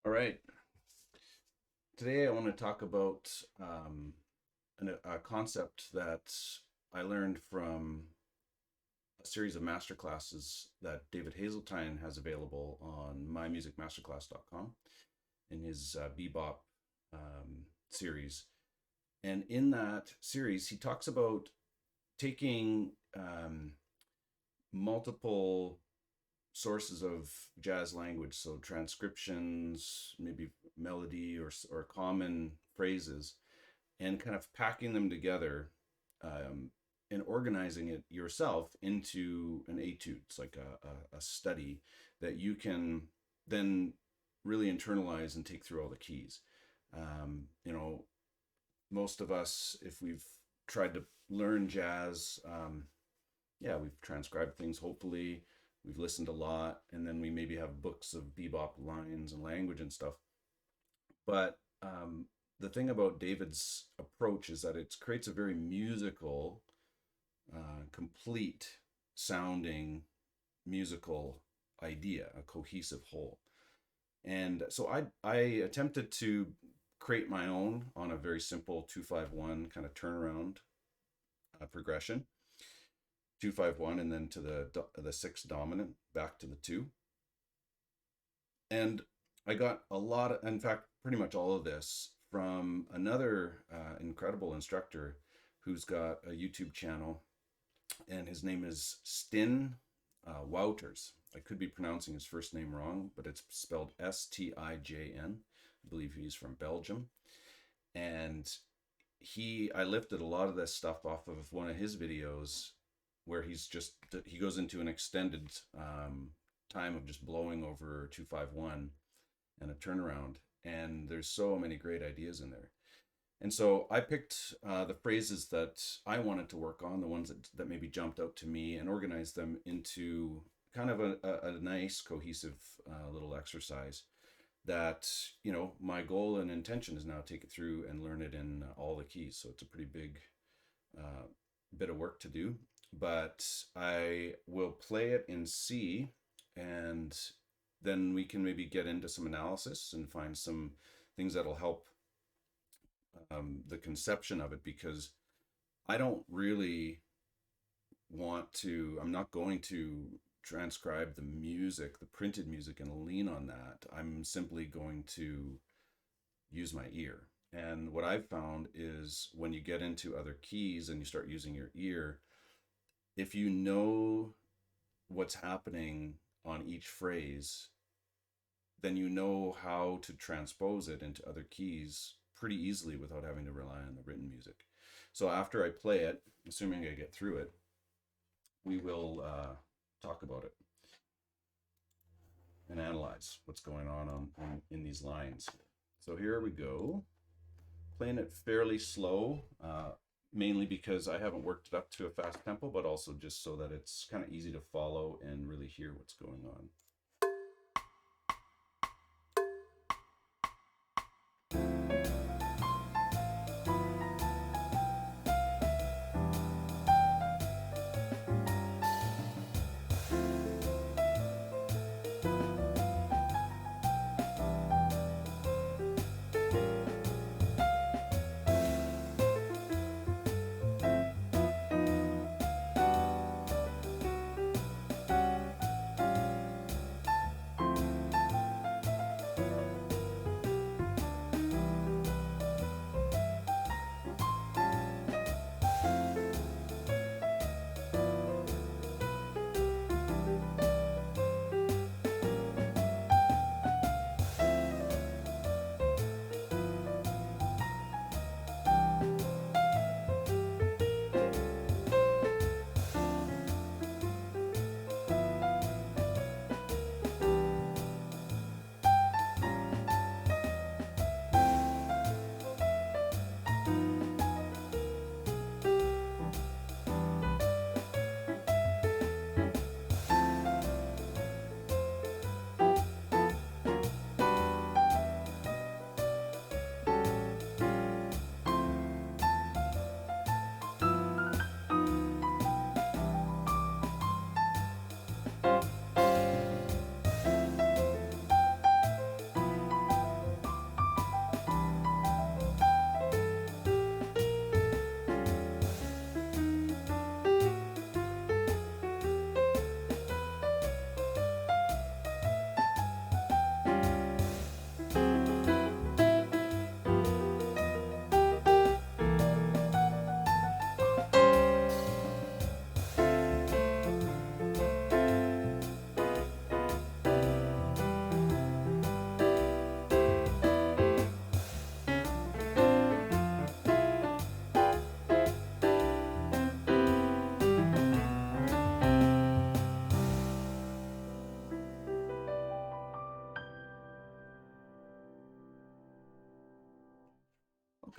All right. Today I want to talk about a concept that I learned from a series of masterclasses that David Hazeltine has available on mymusicmasterclass.com in his bebop series. And in that series, he talks about taking multiple sources of jazz language, so transcriptions, maybe melody or common phrases, and kind of packing them together and organizing it yourself into an etude. It's like a study that you can then really internalize and take through all the keys. You know, most of us, if we've tried to learn jazz, yeah, we've transcribed things, hopefully. We've listened a lot, and then we maybe have books of bebop lines and language and stuff. But the thing about David's approach is that it creates a very musical, complete sounding musical idea, a cohesive whole. And so I attempted to create my own on a very simple 2-5-1 kind of turnaround progression. 2-5-1 and then to the six dominant back to the two. And I got a lot of, in fact, pretty much all of this from another incredible instructor who's got a YouTube channel, and his name is Stin Wouters. I could be pronouncing his first name wrong, but it's spelled Stijn. I believe he's from Belgium. And I lifted a lot of this stuff off of one of his videos where he goes into an extended time of just blowing over 2-5-1 and a turnaround, and there's so many great ideas in there. And so I picked the phrases that I wanted to work on, the ones that maybe jumped out to me, and organized them into kind of a nice cohesive little exercise that, my goal and intention is now take it through and learn it in all the keys. So it's a pretty big uh, bit of work to do, but I will play it in C, and then we can maybe get into some analysis and find some things that'll help the conception of it, because I don't really I'm not going to transcribe the music, the printed music, and lean on that. I'm simply going to use my ear. And what I've found is when you get into other keys and you start using your ear, if you know what's happening on each phrase, then you know how to transpose it into other keys pretty easily without having to rely on the written music. So after I play it, assuming I get through it, we will talk about it and analyze what's going on in these lines. So here we go. Playing it fairly slow, mainly because I haven't worked it up to a fast tempo, but also just so that it's kind of easy to follow and really hear what's going on.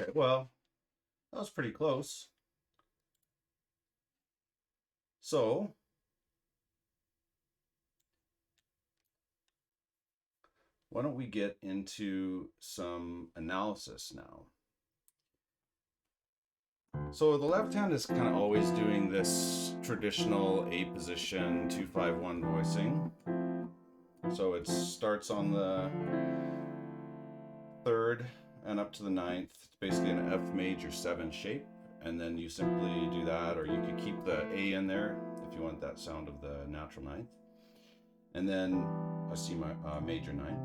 Okay, well, that was pretty close. So why don't we get into some analysis now? So the left hand is kind of always doing this traditional A position 2-5-1 voicing. So it starts on the 3rd and up to the 9th. It's basically an F major 7 shape. And then you simply do that, or you could keep the A in there if you want that sound of the natural 9th. And then a C major 9.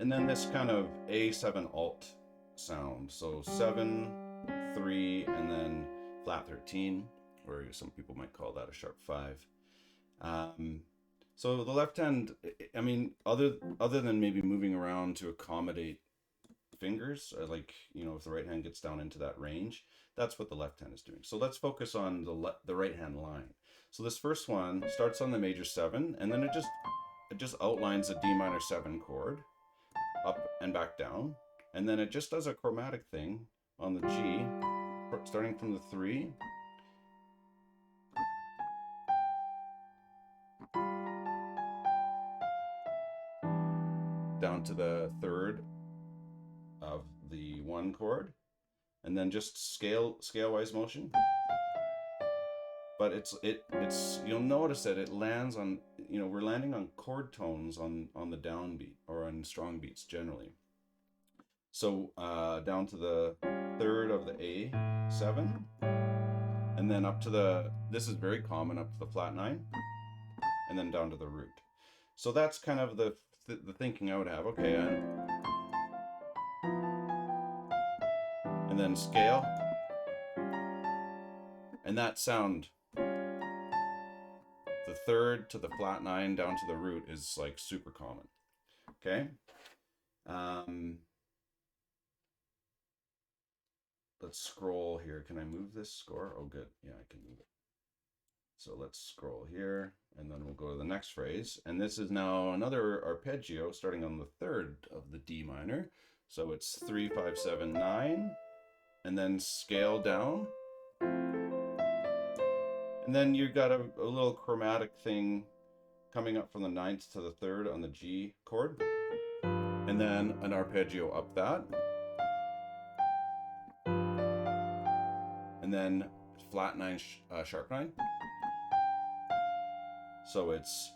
And then this kind of A7 alt sound. So 7, 3, and then flat 13, or some people might call that a sharp 5. So the left hand, I mean, other than maybe moving around to accommodate fingers, like, you know, if the right hand gets down into that range, that's what the left hand is doing. So let's focus on the right hand line. So this first one starts on the major 7, and then it just outlines a D minor 7 chord up and back down, and then it just does a chromatic thing on the G, starting from the 3 down to the 3rd of the 1 chord, and then just scale-wise motion. But it's you'll notice that it lands on, you know, we're landing on chord tones on the downbeat or on strong beats generally. So down to the 3rd of the A7, and then up to the, this is very common, up to the flat 9, and then down to the root. So that's kind of the thinking I would have. Okay, and then scale, and that sound, the 3rd to the flat 9 down to the root, is like super common. Okay. Let's scroll here. Can I move this score? Oh, good. Yeah, I can move it. So let's scroll here, and then we'll go to the next phrase. And this is now another arpeggio starting on the 3rd of the D minor. So it's 3, 5, 7, 9, and then scale down. And then you've got a little chromatic thing coming up from the 9th to the 3rd on the G chord. And then an arpeggio up that. And then flat 9, sharp 9. So it's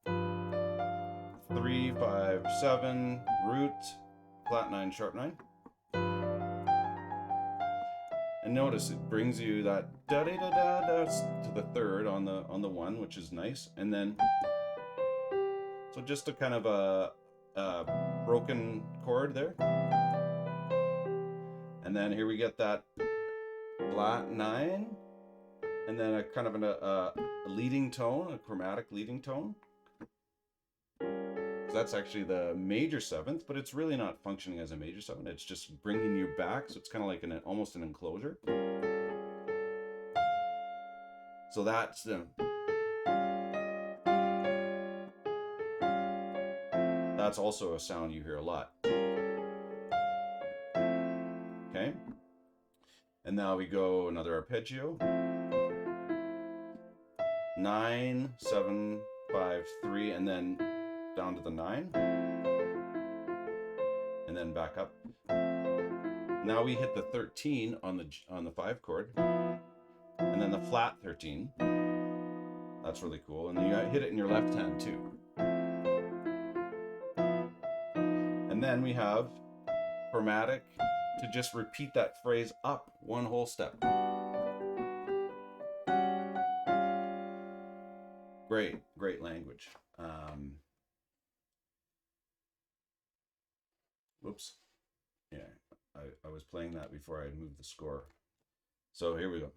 3, 5, 7, root, flat 9, sharp 9. And notice it brings you that da da da da da to the 3rd on the 1, which is nice. And then, so just a kind of a broken chord there. And then here we get that flat 9, and then a kind of a leading tone, a chromatic leading tone. So that's actually the major 7th, but it's really not functioning as a major 7. It's just bringing you back, so it's kind of like almost an enclosure. So that's also a sound you hear a lot. Okay. And now we go another arpeggio. 9, 7, 5, 3, and then down to the 9. And then back up. Now we hit the 13 on the 5 chord. And then the flat 13. That's really cool. And you hit it in your left hand too. And then we have chromatic to just repeat that phrase up one whole step. Great language. Whoops. Yeah, I was playing that before I moved the score. So here we go.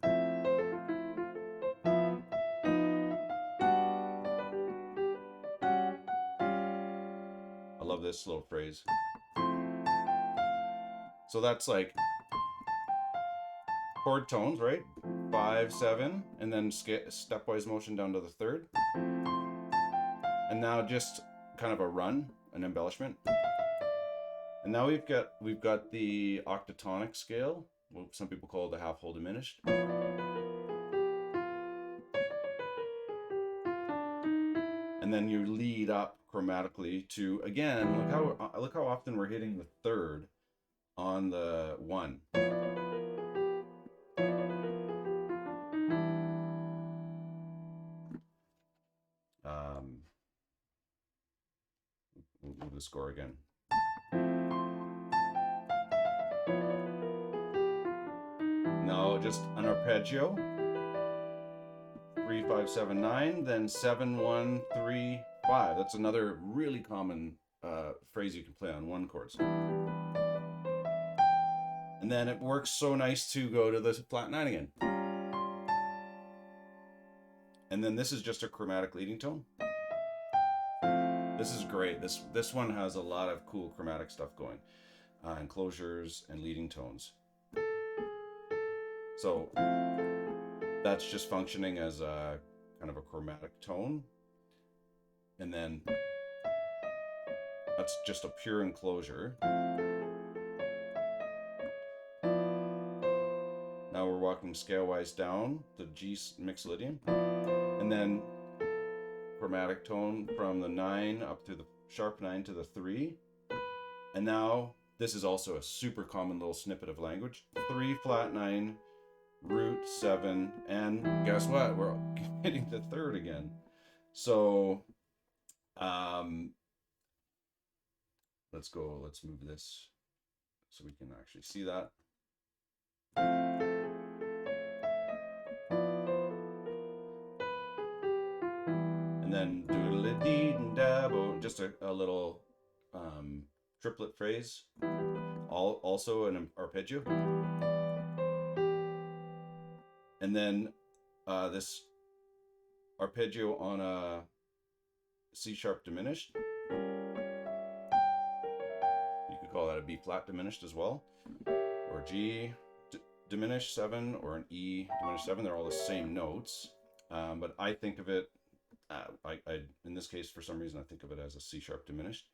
I love this little phrase. So that's like chord tones, right? 5, 7, and then stepwise motion down to the 3rd. And now just kind of a run, an embellishment. And now we've got the octatonic scale, what some people call the half whole diminished. And then you lead up chromatically to, again, look how often we're hitting the third on the 1. We'll move the score again. No, just an arpeggio. 3, 5, 7, 9, then 7, 1, 3, 5. That's another really common phrase you can play on 1 chords. And then it works so nice to go to the flat 9 again. And then this is just a chromatic leading tone. This is great. This one has a lot of cool chromatic stuff going. Enclosures and leading tones. So that's just functioning as a kind of a chromatic tone. And then that's just a pure enclosure. Now we're walking scale-wise down the G mixolydian. And then chromatic tone from the 9 up to the sharp 9 to the 3. And now this is also a super common little snippet of language. 3, flat 9, root 7, and guess what? We're hitting the third again. So let's move this so we can actually see that. And then doodle-dee-dab, just a little triplet phrase, also an arpeggio. And then this arpeggio on a C sharp diminished. You could call that a B flat diminished as well, or G diminished 7, or an E diminished 7. They're all the same notes, but I think of it, in this case, for some reason, I think of it as a C sharp diminished.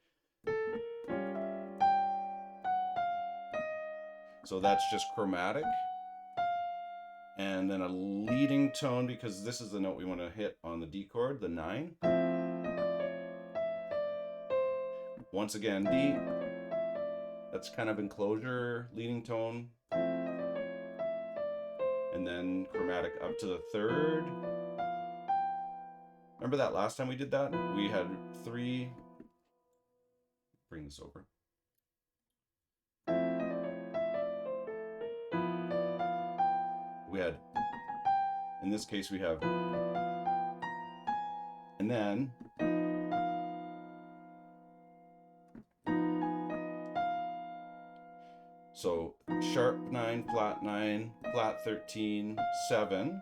So that's just chromatic. And then a leading tone, because this is the note we want to hit on the D chord, the 9. Once again, D. That's kind of enclosure, leading tone. And then chromatic up to the 3rd. Remember that last time we did that? We had 3. Bring this over. We had, in this case, we have, and then so sharp 9, flat 13, 7.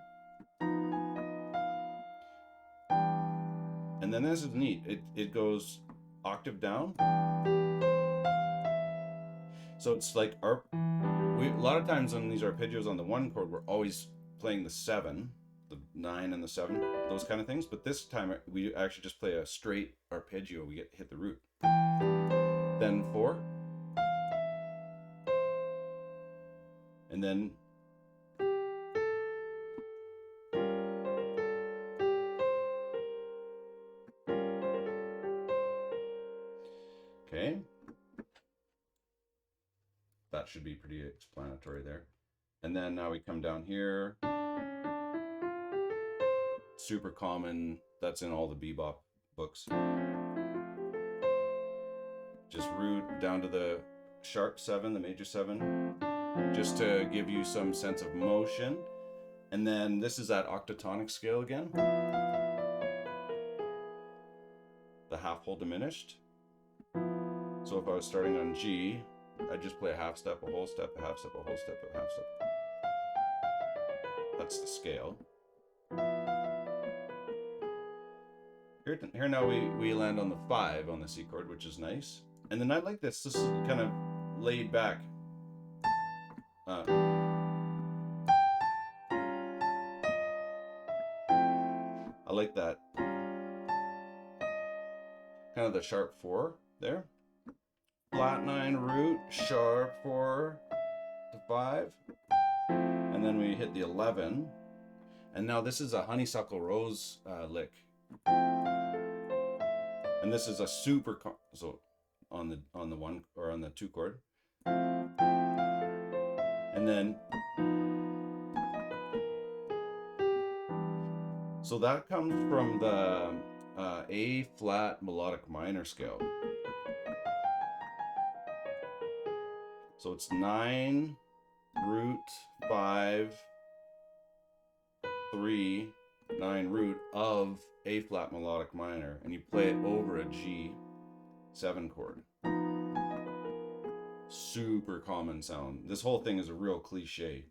And then this is neat. It goes octave down. So it's like a lot of times on these arpeggios on the 1 chord, we're always playing the 7, the 9 and the 7, those kind of things. But this time we actually just play a straight arpeggio. We hit the root. Then 4. And then okay. That should be pretty explanatory there. And then now we come down here. Super common. That's in all the bebop books. Just root down to the sharp 7, the major 7, just to give you some sense of motion. And then this is that octatonic scale again. The half whole diminished. So if I was starting on G, I'd just play a half step, a whole step, a half step, a whole step, a half step. That's the scale. Here now we land on the 5 on the C chord, which is nice. And then I like this. This is kind of laid back. I like that. Kind of the sharp 4 there. A flat 9 root, sharp 4 to 5, and then we hit the 11. And now this is a honeysuckle rose lick, and this is a super so on the 1 or on the 2 chord, and then so that comes from the A flat melodic minor scale. So it's 9 root 5 3 9 root of A flat melodic minor, and you play it over a G7 chord. Super common sound. This whole thing is a real cliche.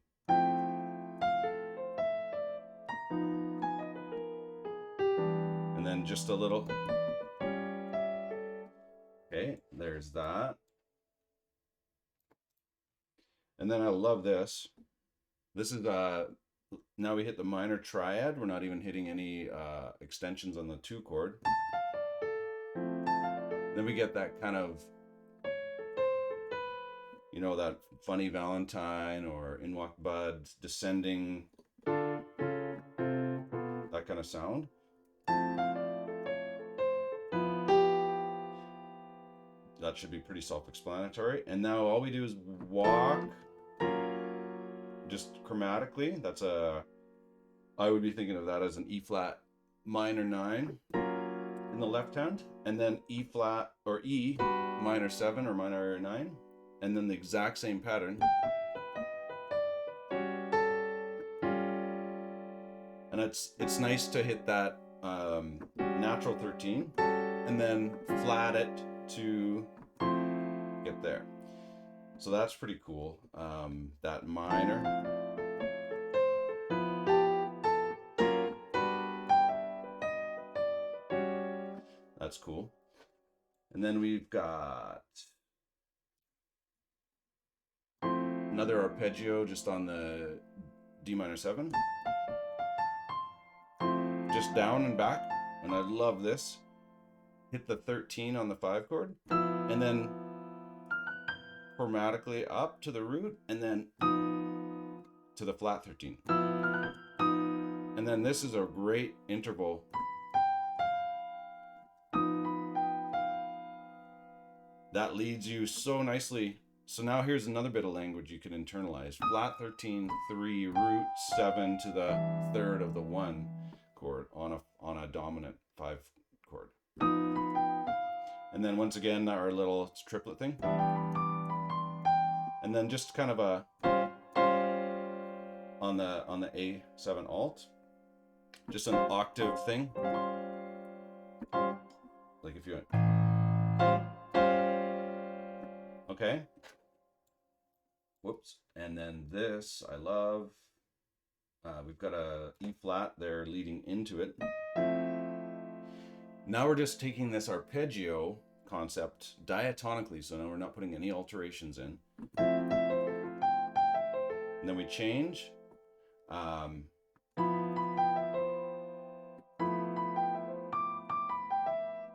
And then just a little. Okay, there's that. And then I love this. This is now we hit the minor triad. We're not even hitting any extensions on the 2 chord. Then we get that kind of, you know, that Funny Valentine or In Walk Bud descending, that kind of sound. That should be pretty self-explanatory. And now all we do is walk just chromatically. That's I would be thinking of that as an E flat minor 9 in the left hand, and then E flat or E minor 7 or minor 9, and then the exact same pattern. And it's nice to hit that natural 13 and then flat it to get there. So that's pretty cool. That minor. That's cool. And then we've got another arpeggio just on the D minor 7. Just down and back. And I love this. Hit the 13 on the 5 chord. And then chromatically up to the root. And then to the flat 13. And then this is a great interval. That leads you so nicely. So now here's another bit of language you can internalize. Flat 13, 3, root 7 to the 3rd of the 1 chord on a dominant 5 chord. And then once again, our little triplet thing. And then just kind of a on the A7 alt, just an octave thing. Like if you went, okay. Whoops. And then this, I love. We've got a E flat there leading into it. Now we're just taking this arpeggio concept diatonically, so now we're not putting any alterations in. And then we change.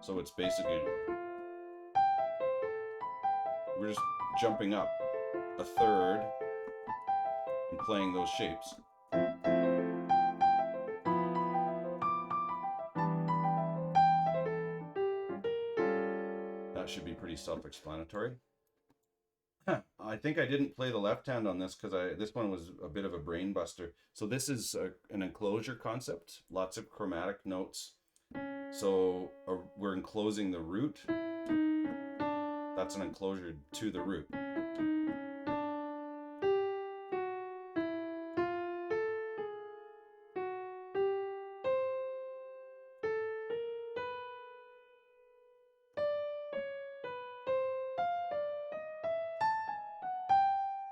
So it's basically, we're just jumping up a 3rd and playing those shapes. That should be pretty self-explanatory. I think I didn't play the left hand on this because this one was a bit of a brain buster. So this is an enclosure concept, lots of chromatic notes. So we're enclosing the root. That's an enclosure to the root.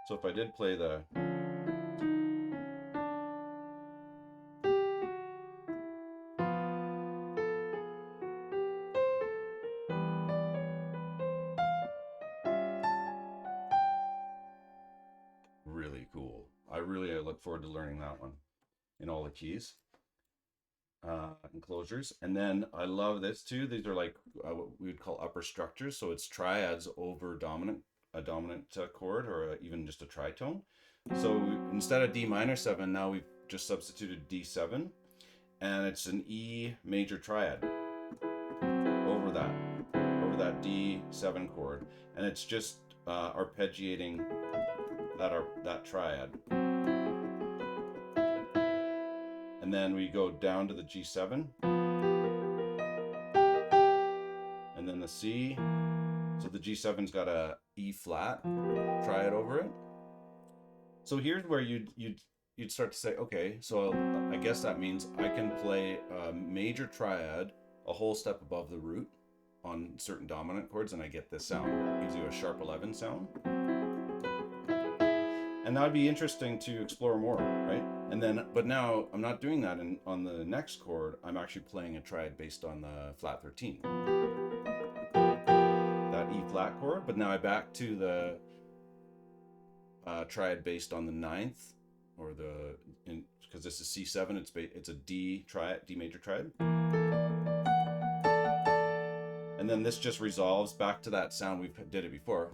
So if I did play the really cool. I look forward to learning that one in all the keys. enclosures. And then I love this too. These are like what we would call upper structures. So it's triads over a dominant chord, or even just a tritone. So instead of D minor 7, now we've just substituted D7, and it's an E major triad over that D7 chord, and it's just arpeggiating that triad. And then we go down to the G7, and then the C. So the G7's got a E flat triad over it. So here's where you'd start to say, okay, so I guess that means I can play a major triad a whole step above the root on certain dominant chords, and I get this sound. It gives you a sharp 11 sound. And that'd be interesting to explore more, right? And then, but now I'm not doing that on the next chord. I'm actually playing a triad based on the flat 13. That E flat chord, but now I back to the triad based on the 9th, or because this is C7, it's a D major triad. And then this just resolves back to that sound we did it before.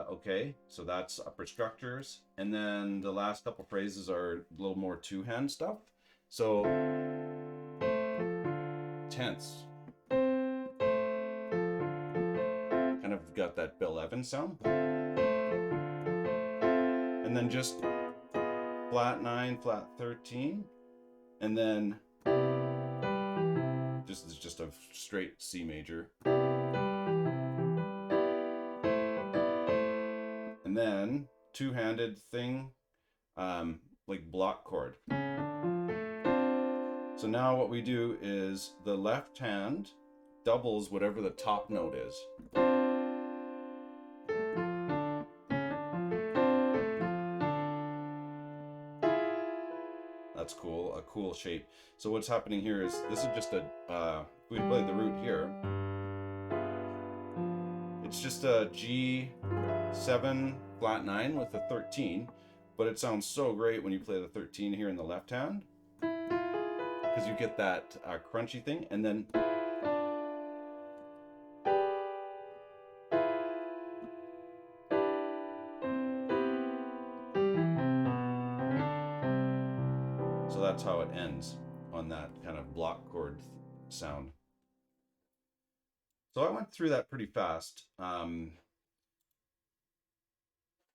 Okay, so that's upper structures. And then the last couple phrases are a little more two-hand stuff. So tenths. Kind of got that 11 sound. And then just flat 9, flat 13. And then just a straight C major. And then two-handed thing, like block chord. So now what we do is the left hand doubles whatever the top note is. That's cool, a cool shape. So what's happening here is, this is just we play the root here. It's just a G7 flat 9 with a 13, but it sounds so great when you play the 13 here in the left hand, because you get that crunchy thing, and then so that's how it ends on that kind of block chord sound. So I went through that pretty fast.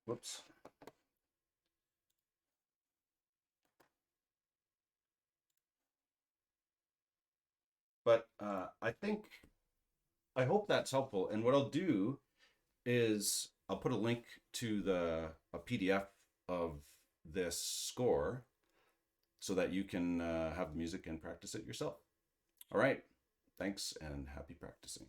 Whoops. But I hope that's helpful. And what I'll do is I'll put a link to a PDF of this score so that you can have the music and practice it yourself. All right. Thanks and happy practicing.